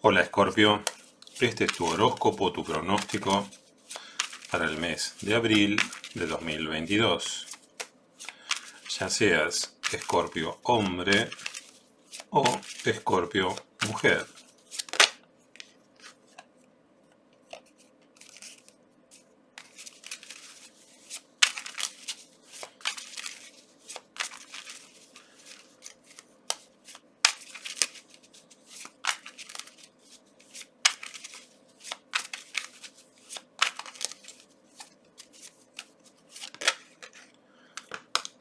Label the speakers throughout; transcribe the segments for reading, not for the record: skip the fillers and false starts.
Speaker 1: Hola Escorpio, este es tu horóscopo, tu pronóstico para el mes de abril de 2022. Ya seas Escorpio hombre o Escorpio mujer.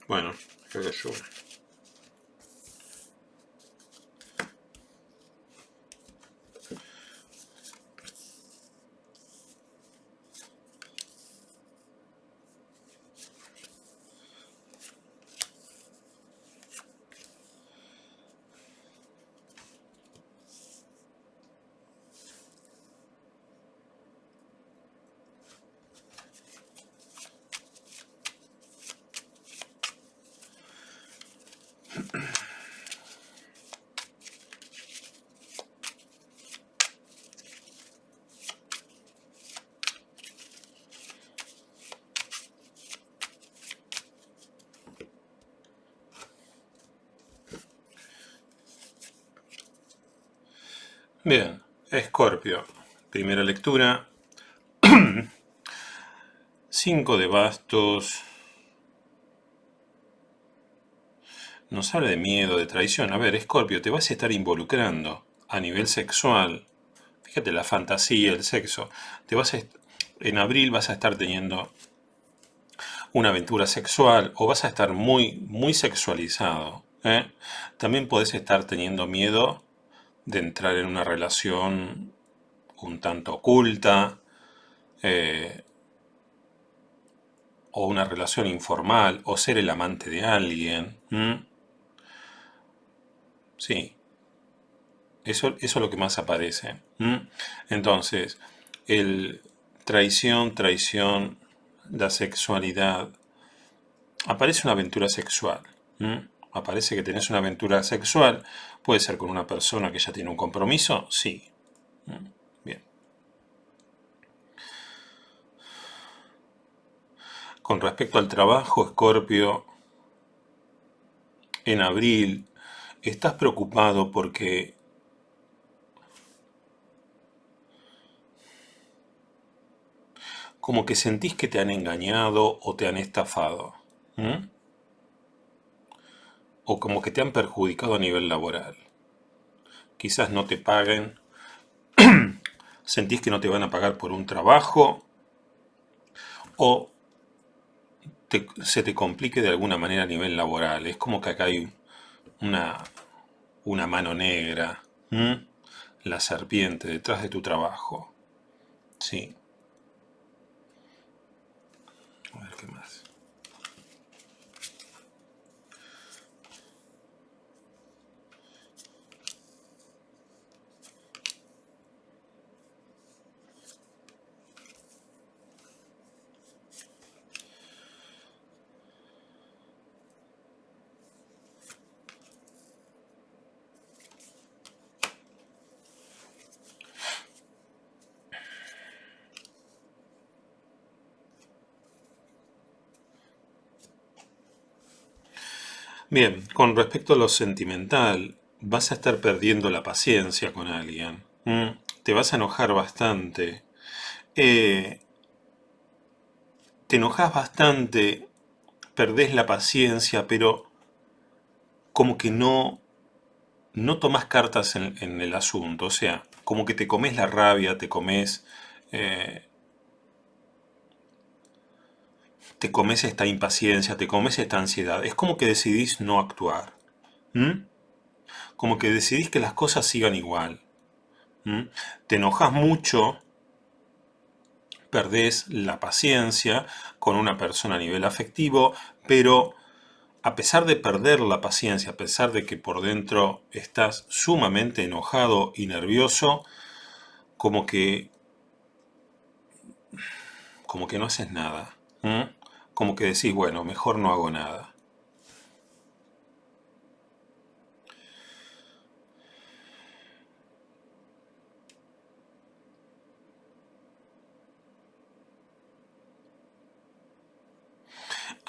Speaker 1: Bueno, creo que yo. Bien, Escorpio. Primera lectura. 5 de bastos. Nos habla de miedo, de traición. A ver, Escorpio, te vas a estar involucrando a nivel sexual. Fíjate, la fantasía, el sexo. En abril vas a estar teniendo una aventura sexual o vas a estar muy sexualizado. ¿Eh? También podés estar teniendo miedo de entrar en una relación un tanto oculta eh, o una relación informal o ser el amante de alguien. ¿Mm? Sí, eso es lo que más aparece. ¿Mm? Entonces, el traición, la sexualidad, aparece una aventura sexual. ¿Mm? Aparece que tenés una aventura sexual. Puede ser con una persona que ya tiene un compromiso. Sí. ¿Mm? Bien. Con respecto al trabajo, Escorpio, en abril, estás preocupado porque como que sentís que te han engañado o te han estafado. ¿Mm? O como que te han perjudicado a nivel laboral. Quizás no te paguen, sentís que no te van a pagar por un trabajo o se te complique de alguna manera a nivel laboral. Es como que acá hay una, una mano negra, ¿m? La serpiente detrás de tu trabajo. Sí, a ver qué más. Bien, con respecto a lo sentimental, vas a estar perdiendo la paciencia con alguien. Te vas a enojar bastante. Eh, Te enojas bastante, perdés la paciencia, pero como que no tomas cartas en el asunto. O sea, como que te comes la rabia, eh, te comes esta impaciencia, te comes esta ansiedad. Es como que decidís no actuar. ¿M? Como que decidís que las cosas sigan igual. ¿M? Te enojas mucho, perdés la paciencia con una persona a nivel afectivo, pero a pesar de perder la paciencia, a pesar de que por dentro estás sumamente enojado y nervioso, como que, como que no haces nada. ¿M? Como que decís, bueno, mejor no hago nada.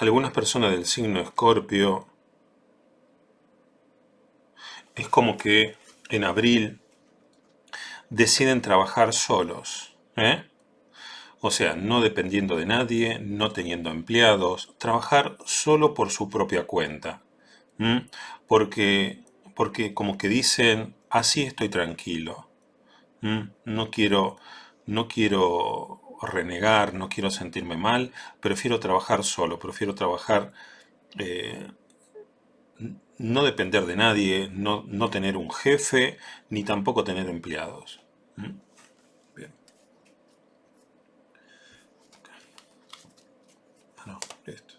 Speaker 1: Algunas personas del signo Escorpio es como que en abril deciden trabajar solos, ¿eh? O sea, no dependiendo de nadie, no teniendo empleados, trabajar solo por su propia cuenta. ¿M? Porque, porque como que dicen, así estoy tranquilo. No quiero renegar, no quiero sentirme mal, prefiero trabajar solo, prefiero trabajar, eh, no depender de nadie, no tener un jefe, ni tampoco tener empleados. ¿Mm? Bien. Ah, no, listo.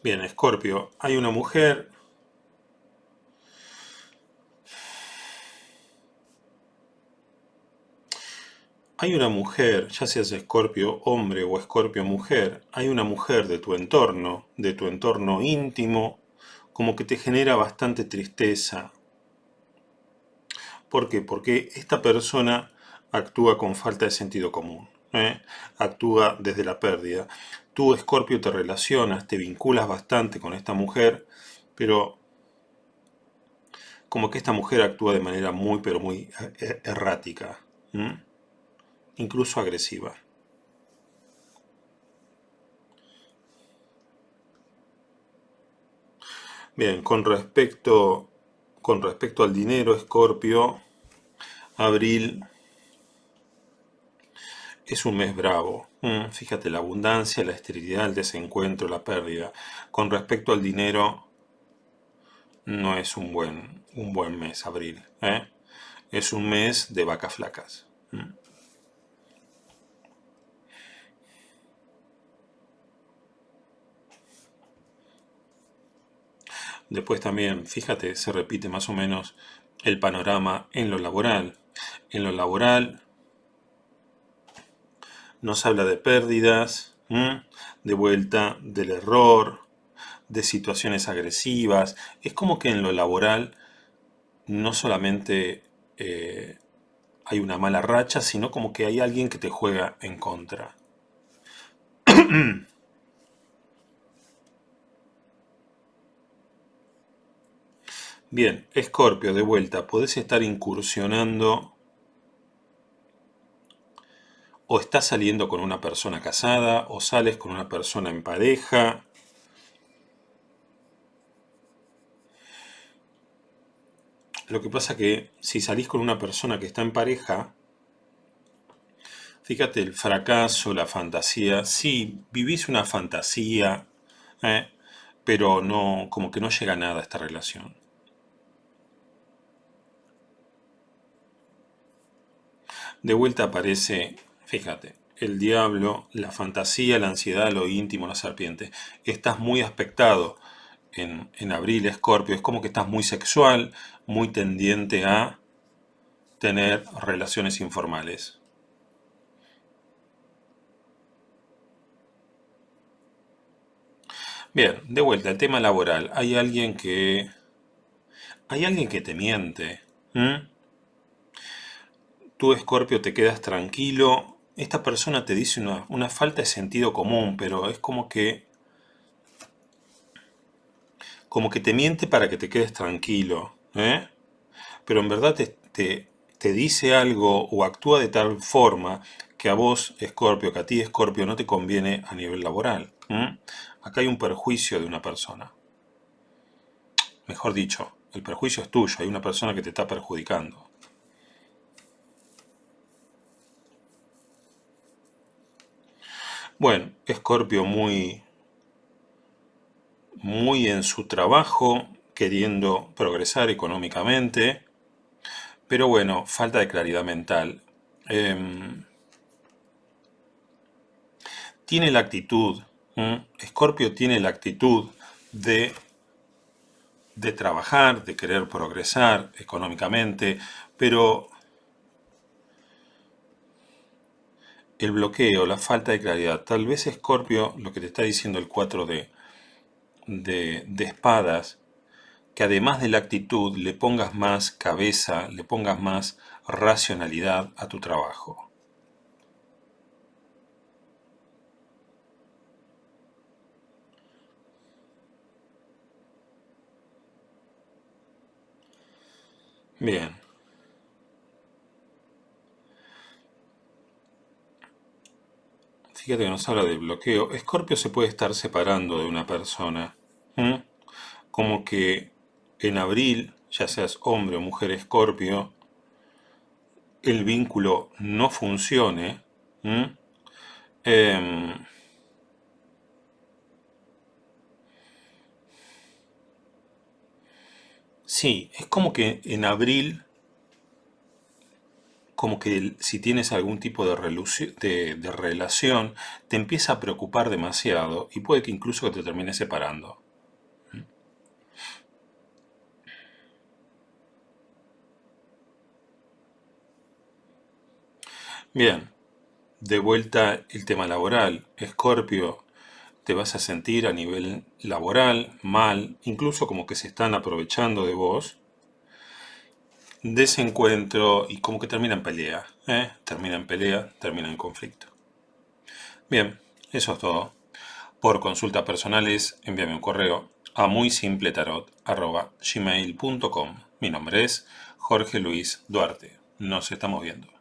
Speaker 1: Bien, Escorpio, hay una mujer, ya seas Escorpio hombre o Escorpio mujer, hay una mujer de tu entorno íntimo, como que te genera bastante tristeza. ¿Por qué? Porque esta persona actúa con falta de sentido común, ¿eh? Actúa desde la pérdida. Tú, Escorpio, te relacionas, te vinculas bastante con esta mujer, pero como que esta mujer actúa de manera muy, pero muy errática, ¿m? Incluso agresiva. Bien, con respecto al dinero, Escorpio, abril es un mes bravo. Fíjate, la abundancia, la esterilidad, el desencuentro, la pérdida. Con respecto al dinero, no es un buen mes, abril, ¿eh? Es un mes de vacas flacas. Después también, fíjate, se repite más o menos el panorama en lo laboral. En lo laboral nos habla de pérdidas, de vuelta, del error, de situaciones agresivas. Es como que en lo laboral no solamente hay una mala racha, sino como que hay alguien que te juega en contra. Bien, Escorpio, de vuelta, podés estar incursionando o estás saliendo con una persona casada o sales con una persona en pareja. Lo que pasa que si salís con una persona que está en pareja, fíjate el fracaso, la fantasía. Sí, vivís una fantasía, ¿eh? Pero no, como que no llega a nada a esta relación. De vuelta aparece, fíjate, el diablo, la fantasía, la ansiedad, lo íntimo, la serpiente. Estás muy aspectado en abril, Escorpio. Es como que estás muy sexual, muy tendiente a tener relaciones informales. Bien, de vuelta, el tema laboral. Hay alguien que te miente. ¿M? Tú, Escorpio, te quedas tranquilo. Esta persona te dice una falta de sentido común, pero es como que te miente para que te quedes tranquilo, ¿eh? Pero en verdad te dice algo o actúa de tal forma que a vos, Escorpio, que a ti, Escorpio, no te conviene a nivel laboral. Acá hay un perjuicio de una persona. Mejor dicho, el perjuicio es tuyo, hay una persona que te está perjudicando. Bueno, Escorpio muy, muy en su trabajo, queriendo progresar económicamente, pero bueno, falta de claridad mental. Em, Tiene la actitud, Escorpio tiene la actitud de, de trabajar, de querer progresar económicamente, pero el bloqueo, la falta de claridad, tal vez Escorpio, lo que te está diciendo el 4 de espadas, que además de la actitud le pongas más cabeza, le pongas más racionalidad a tu trabajo. Bien, fíjate que nos habla de bloqueo. Escorpio se puede estar separando de una persona. ¿M? Como que en abril, ya seas hombre o mujer Escorpio, el vínculo no funcione. ¿M? Em, sí, es como que en abril, como que si tienes algún tipo de relación, te empieza a preocupar demasiado y puede que incluso que te termine separando. Bien, de vuelta el tema laboral. Escorpio, te vas a sentir a nivel laboral mal, incluso como que se están aprovechando de vos. Desencuentro y como que termina en pelea. Termina en pelea, termina en conflicto. Bien, eso es todo. Por consultas personales, envíame un correo a muysimpletarot@gmail.com. Mi nombre es Jorge Luis Duarte. Nos estamos viendo.